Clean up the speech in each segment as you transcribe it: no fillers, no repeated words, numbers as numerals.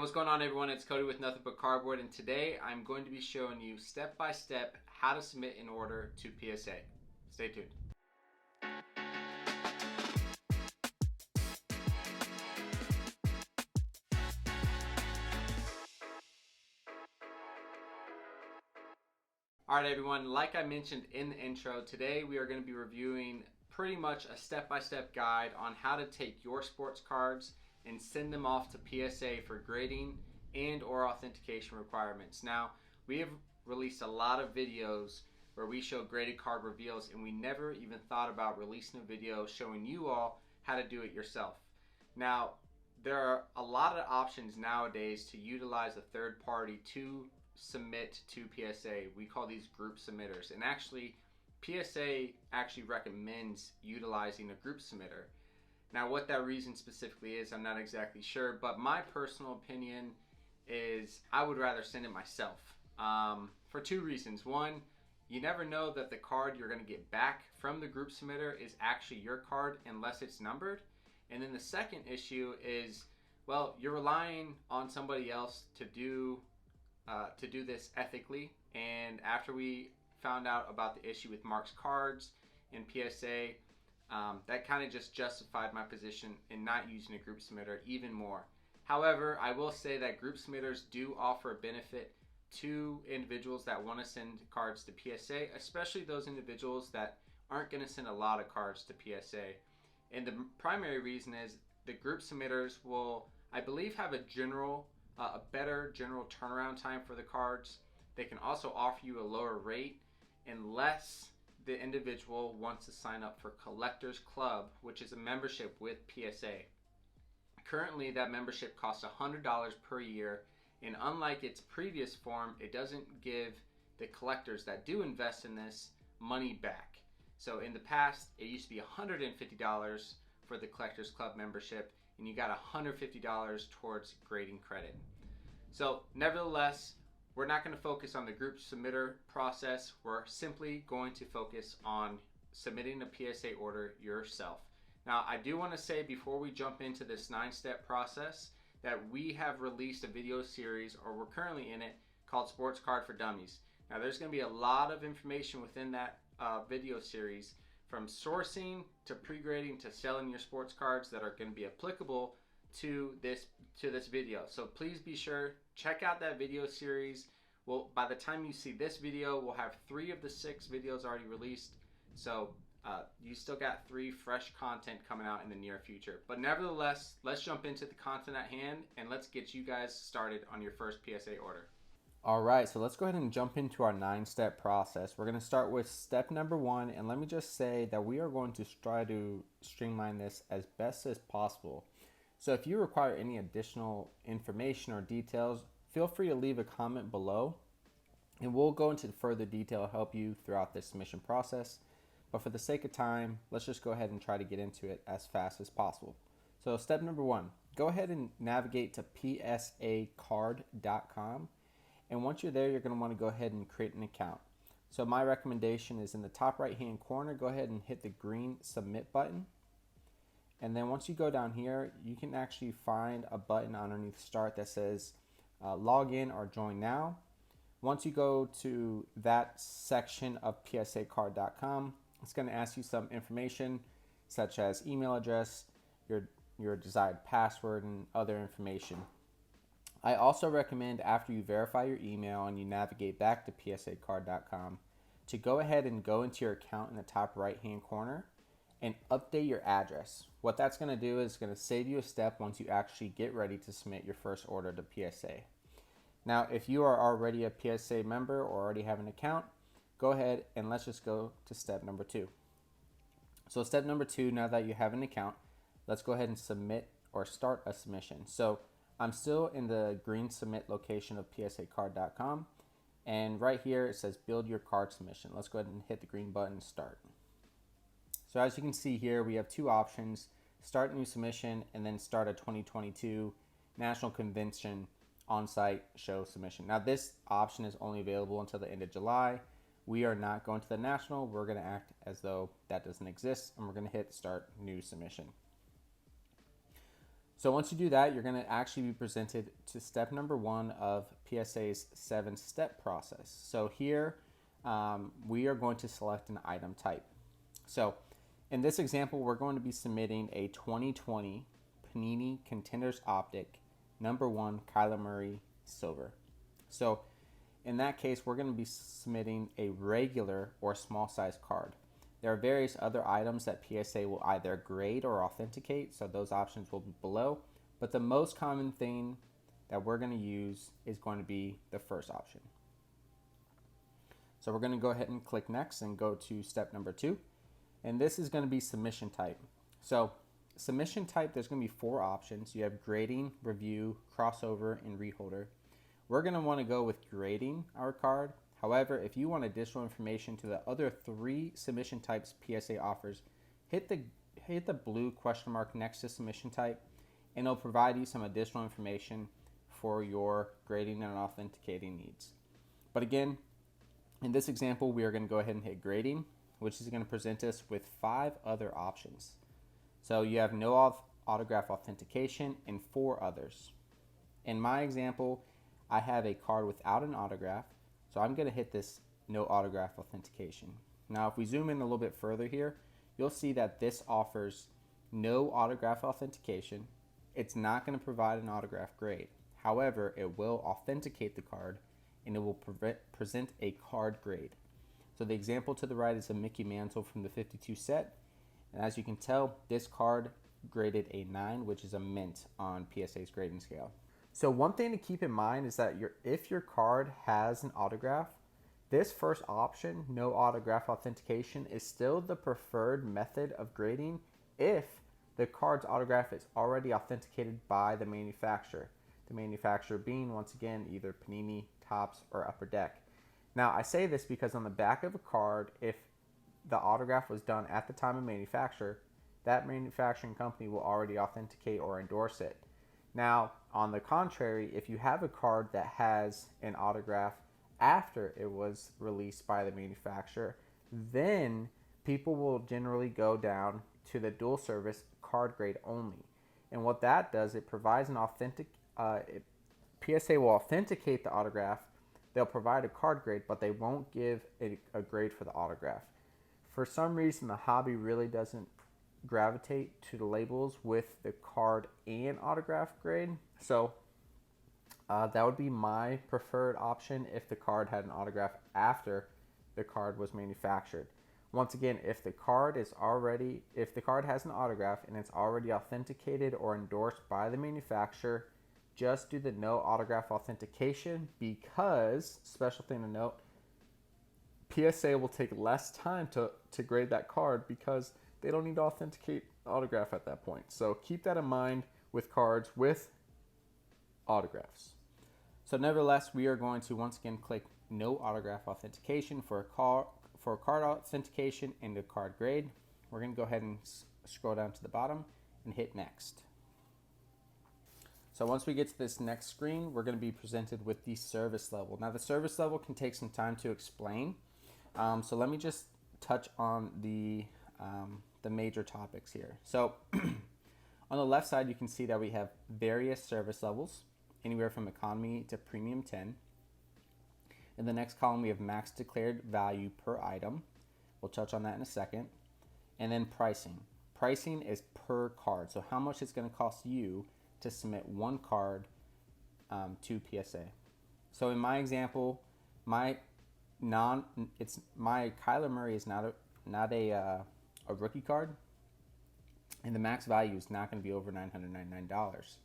What's going on, everyone? It's Cody with Nothing But Cardboard, and today I'm going to be showing you step by step how to submit an order to PSA. Stay tuned. Alright everyone, like I mentioned in the intro, today we are going to be reviewing pretty much a step-by-step guide on how to take your sports cards and send them off to PSA for grading and or authentication requirements. Now, we have released a lot of videos where we show graded card reveals, and we never even thought about releasing a video showing you all how to do it yourself. Now, there are a lot of options nowadays to utilize a third party to submit to PSA. We call these group submitters, and actually PSA actually recommends utilizing a group submitter. Now, what that reason specifically is, I'm not exactly sure, but my personal opinion is I would rather send it myself for two reasons. One, you never know that the card you're going to get back from the group submitter is actually your card unless it's numbered. And then the second issue is, well, you're relying on somebody else to do this ethically. And after we found out about the issue with Mark's cards and PSA, that kind of just justified my position in not using a group submitter even more. However, I will say that group submitters do offer a benefit to individuals that want to send cards to PSA, especially those individuals that aren't going to send a lot of cards to PSA. And the primary reason is the group submitters will, I believe, have a better general turnaround time for the cards. They can also offer you a lower rate unless the individual wants to sign up for Collectors Club, which is a membership with PSA. Currently, that membership costs $100 per year, and unlike its previous form, it doesn't give the collectors that do invest in this money back. So in the past, it used to be $150 for the Collectors Club membership, and you got $150 towards grading credit. So nevertheless, we're not going to focus on the group submitter process. We're simply going to focus on submitting a PSA order yourself. Now, I do want to say before we jump into this 9-step process that we have released a video series, or we're currently in it, called Sports Card for Dummies. Now, there's going to be a lot of information within that video series, from sourcing to pre-grading to selling your sports cards, that are going to be applicable to this video. So please be sure, check out that video series. Well, by the time you see this video, we'll have 3 of the 6 videos already released. So you still got 3 fresh content coming out in the near future. But nevertheless, let's jump into the content at hand and let's get you guys started on your first PSA order. All right, so let's go ahead and jump into our 9-step process. We're going to start with step number 1, and let me just say that we are going to try to streamline this as best as possible. So if you require any additional information or details, feel free to leave a comment below, and we'll go into further detail to help you throughout this submission process. But for the sake of time, let's just go ahead and try to get into it as fast as possible. So step number 1, go ahead and navigate to psacard.com. And once you're there, you're going to want to go ahead and create an account. So my recommendation is in the top right hand corner, go ahead and hit the green submit button. And then once you go down here, you can actually find a button underneath start that says log in or join now. Once you go to that section of psacard.com, it's going to ask you some information such as email address, your desired password, and other information. I also recommend, after you verify your email and you navigate back to psacard.com, to go ahead and go into your account in the top right hand corner and update your address. What that's going to do is going to save you a step once you actually get ready to submit your first order to PSA. Now, if you are already a PSA member or already have an account, go ahead and let's just go to step number 2. So step number 2, now that you have an account, let's go ahead and submit or start a submission. So I'm still in the green submit location of psacard.com, and right here it says build your card submission. Let's go ahead and hit the green button, start. So as you can see here, we have 2 options: start new submission and then start a 2022 National Convention on-site show submission. Now this option is only available until the end of July. We are not going to the National. We're going to act as though that doesn't exist, and we're going to hit start new submission. So once you do that, you're going to actually be presented to step number 1 of PSA's 7-step process. So here we are going to select an item type. So in this example, we're going to be submitting a 2020 Panini Contenders Optic number 1 Kyler Murray Silver. So in that case, we're going to be submitting a regular or small size card. There are various other items that PSA will either grade or authenticate, so those options will be below. But the most common thing that we're going to use is going to be the first option. So we're going to go ahead and click next and go to step number 2. And this is going to be submission type. So submission type, there's going to be 4 options. You have grading, review, crossover, and reholder. We're going to want to go with grading our card. However, if you want additional information to the other 3 submission types PSA offers, hit the blue question mark next to submission type, and it'll provide you some additional information for your grading and authenticating needs. But again, in this example, we are going to go ahead and hit grading, which is going to present us with 5 other options. So you have no autograph authentication and 4 others. In my example, I have a card without an autograph, so I'm going to hit this no autograph authentication. Now, if we zoom in a little bit further here, you'll see that this offers no autograph authentication. It's not going to provide an autograph grade. However, it will authenticate the card and it will present a card grade. So the example to the right is a Mickey Mantle from the 52 set. And as you can tell, this card graded a 9, which is a mint on PSA's grading scale. So one thing to keep in mind is that if your card has an autograph, this first option, no autograph authentication, is still the preferred method of grading if the card's autograph is already authenticated by the manufacturer. The manufacturer being, once again, either Panini, Topps, or Upper Deck. Now, I say this because on the back of a card, if the autograph was done at the time of manufacture, that manufacturing company will already authenticate or endorse it. Now, on the contrary, if you have a card that has an autograph after it was released by the manufacturer, then people will generally go down to the dual service card grade only. And what that does, it provides an authentic, PSA will authenticate the autograph, they'll provide a card grade, but they won't give a grade for the autograph. For some reason, the hobby really doesn't gravitate to the labels with the card and autograph grade. So that would be my preferred option if the card had an autograph after the card was manufactured. Once again, if the card has an autograph and it's already authenticated or endorsed by the manufacturer, just do the no autograph authentication, because, special thing to note, PSA will take less time to grade that card because they don't need to authenticate autograph at that point. So keep that in mind with cards with autographs. So nevertheless, we are going to once again click no autograph authentication for card authentication and a card grade. We're going to go ahead and scroll down to the bottom and hit next. So once we get to this next screen, we're going to be presented with the service level. Now the service level can take some time to explain. So let me just touch on the major topics here. So on the left side, you can see that we have various service levels, anywhere from economy to premium 10. In the next column, we have max declared value per item. We'll touch on that in a second. And then pricing. Pricing is per card. So how much it's going to cost you to submit one card to PSA. So in my example, my Kyler Murray is not a rookie card, and the max value is not going to be over $999.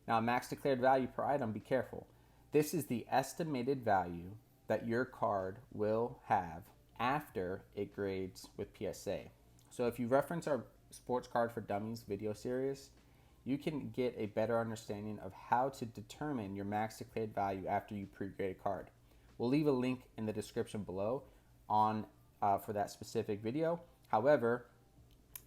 Now, max declared value per item, be careful. This is the estimated value that your card will have after it grades with PSA. So if you reference our Sports Card for Dummies video series, you can get a better understanding of how to determine your max declared value after you pre-grade a card. We'll leave a link in the description below for that specific video. However,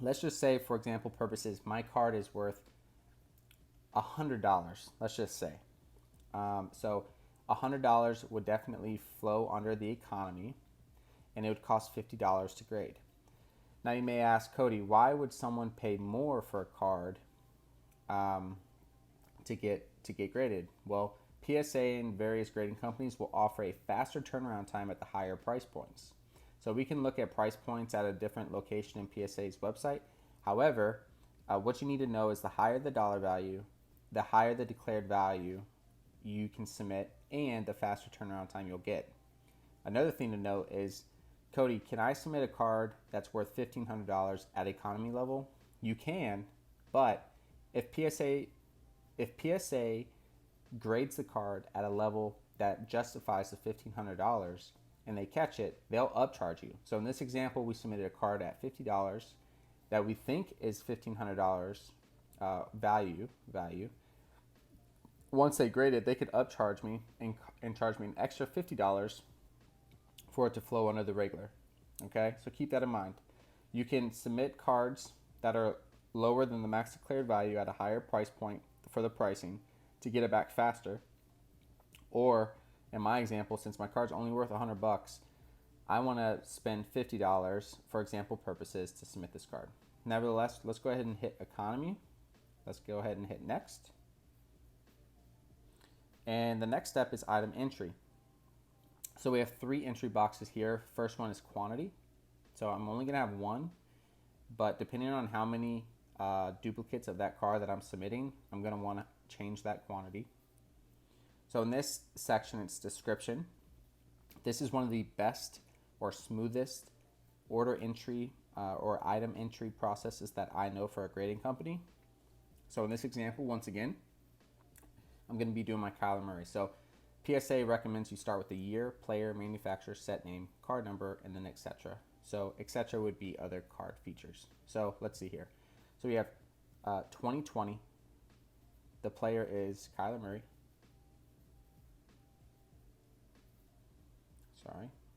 let's just say, for example purposes, my card is worth $100, let's just say. So $100 would definitely flow under the economy, and it would cost $50 to grade. Now you may ask, Cody, why would someone pay more for a card to get graded? Well, PSA and various grading companies will offer a faster turnaround time at the higher price points. So we can look at price points at a different location in PSA's website. However, what you need to know is the higher the dollar value, the higher the declared value you can submit, and the faster turnaround time you'll get. Another thing to note is, Cody, can I submit a card that's worth $1,500 at economy level? You can, but if PSA grades the card at a level that justifies the $1,500 and they catch it, they'll upcharge you. So in this example, we submitted a card at $50 that we think is $1,500 value. Once they grade it, they could upcharge me and charge me an extra $50 for it to flow under the regular. Okay, so keep that in mind. You can submit cards that are lower than the max declared value at a higher price point for the pricing to get it back faster. Or in my example, since my card's only worth $100, I want to spend $50 for example purposes to submit this card. Nevertheless, let's go ahead and hit economy. Let's go ahead and hit next. And the next step is item entry. So we have 3 entry boxes here. First one is quantity. So I'm only going to have one, but depending on how many duplicates of that card that I'm submitting, I'm going to want to change that quantity. So in this section, it's description. This is one of the best or smoothest order entry or item entry processes that I know for a grading company. So in this example, once again, I'm going to be doing my Kyler Murray. So PSA recommends you start with the year, player, manufacturer, set name, card number, and then etc. So etc. would be other card features. So let's see here. So we have 2020. The player is Kyler Murray.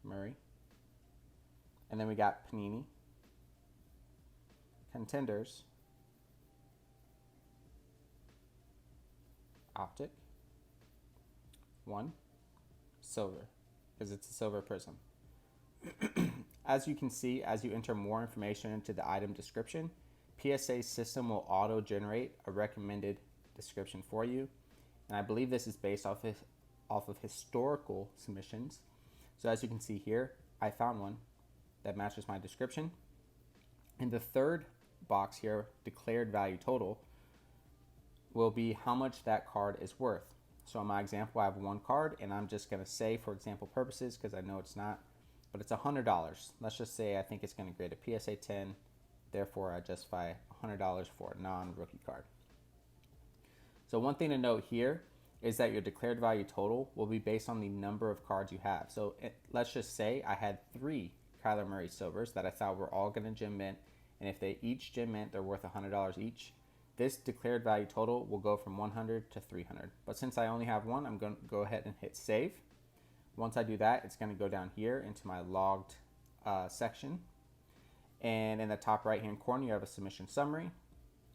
Murray. And then we got Panini, Contenders, Optic, 1, Silver, because it's a silver prism. As you can see, as you enter more information into the item description, PSA's system will auto-generate a recommended description for you. And I believe this is based off of historical submissions. So as you can see here, I found one that matches my description. In the third box here, declared value total, will be how much that card is worth. So in my example, I have one card, and I'm just going to say, for example purposes, because I know it's not, but it's $100. Let's just say I think it's going to grade a PSA 10, therefore I justify $100 for a non-rookie card. So one thing to note here is that your declared value total will be based on the number of cards you have. So let's just say I had 3 Kyler Murray silvers that I thought were all going to gem mint, and if they each gem mint, they're worth $100 each. This declared value total will go from 100 to 300. But since I only have one, I'm going to go ahead and hit save. Once I do that, it's going to go down here into my logged section. And in the top right hand corner, you have a submission summary.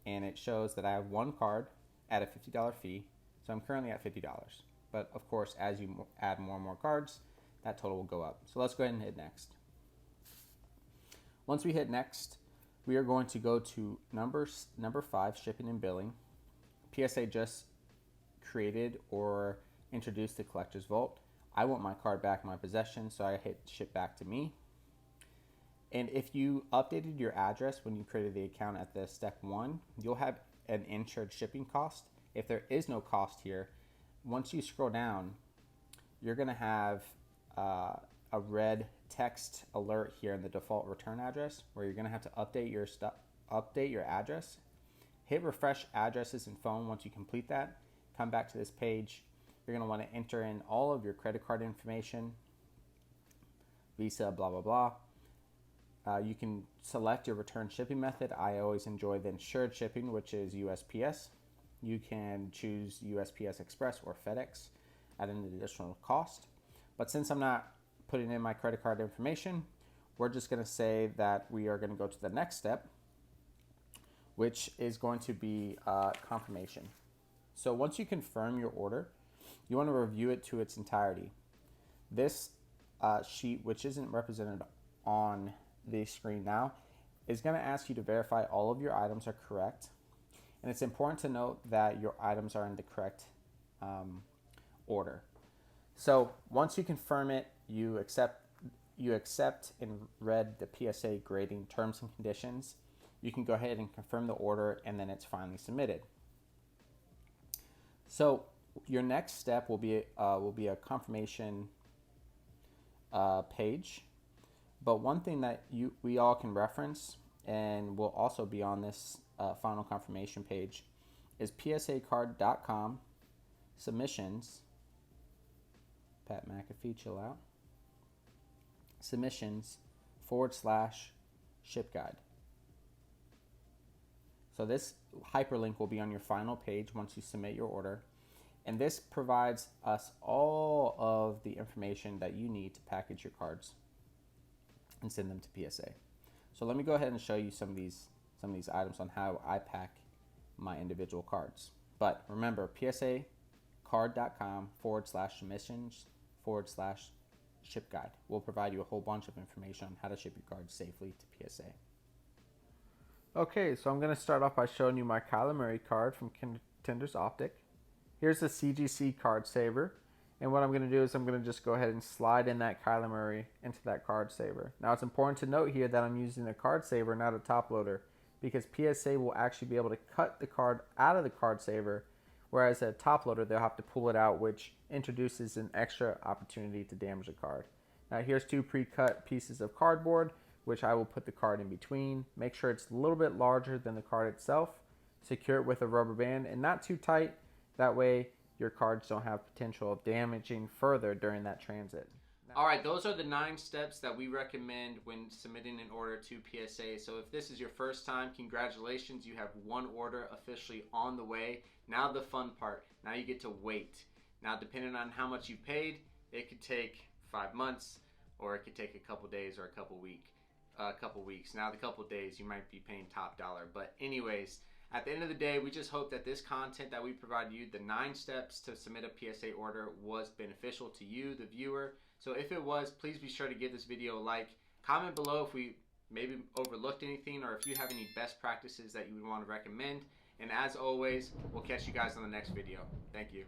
And it shows that I have one card at a $50 fee. So I'm currently at $50. But of course, as you add more and more cards, that total will go up. So let's go ahead and hit next. Once we hit next, we are going to go to number 5, shipping and billing. PSA just created or introduced the collector's vault. I want my card back in my possession, so I hit ship back to me. And if you updated your address when you created the account at the step 1, you'll have an insured shipping cost. If there is no cost here, once you scroll down, you're going to have a red text alert here in the default return address, where you're going to have to update your address. Hit refresh addresses and phone. Once you complete that, come back to this page. You're going to want to enter in all of your credit card information, Visa, blah blah blah. You can select your return shipping method. I always enjoy the insured shipping, which is USPS. You can choose USPS Express or FedEx at an additional cost. But since I'm not putting in my credit card information, we're just going to say that we are going to go to the next step, which is going to be confirmation. So once you confirm your order, you want to review it to its entirety. This sheet, which isn't represented on the screen now, is going to ask you to verify all of your items are correct. And it's important to note that your items are in the correct order. So once you confirm it, you accept and read the PSA grading terms and conditions. You can go ahead and confirm the order, and then it's finally submitted. So your next step will be a confirmation page. But one thing that we all can reference, and will also be on this final confirmation page, is psacard.com submissions. Pat McAfee, chill out. Submissions /ship guide. So this hyperlink will be on your final page once you submit your order. And this provides us all of the information that you need to package your cards and send them to PSA. So let me go ahead and show you some of these items on how I pack my individual cards. But remember, psacard.com /submissions /ship guide will provide you a whole bunch of information on how to ship your cards safely to PSA. Okay, so I'm going to start off by showing you my Kyler Murray card from Contenders Optic. Here's the CGC card saver, and what I'm going to do is I'm going to just go ahead and slide in that Kyler Murray into that card saver. Now it's important to note here that I'm using a card saver, not a top loader, because PSA will actually be able to cut the card out of the card saver, whereas a top loader they'll have to pull it out, which introduces an extra opportunity to damage the card. Now here's 2 pre-cut pieces of cardboard, which I will put the card in between. Make sure it's a little bit larger than the card itself. Secure it with a rubber band and not too tight. That way your cards don't have potential of damaging further during that transit. Alright, those are the 9 steps that we recommend when submitting an order to PSA. So if this is your first time, congratulations, you have 1 order officially on the way. Now the fun part, now you get to wait. Now depending on how much you paid, it could take 5 months, or it could take a couple days or a couple weeks. Now the couple days you might be paying top dollar. But anyways, at the end of the day, we just hope that this content that we provide you, the 9 steps to submit a PSA order, was beneficial to you, the viewer. So if it was, please be sure to give this video a like. Comment below if we maybe overlooked anything, or if you have any best practices that you would want to recommend. And as always, we'll catch you guys on the next video. Thank you.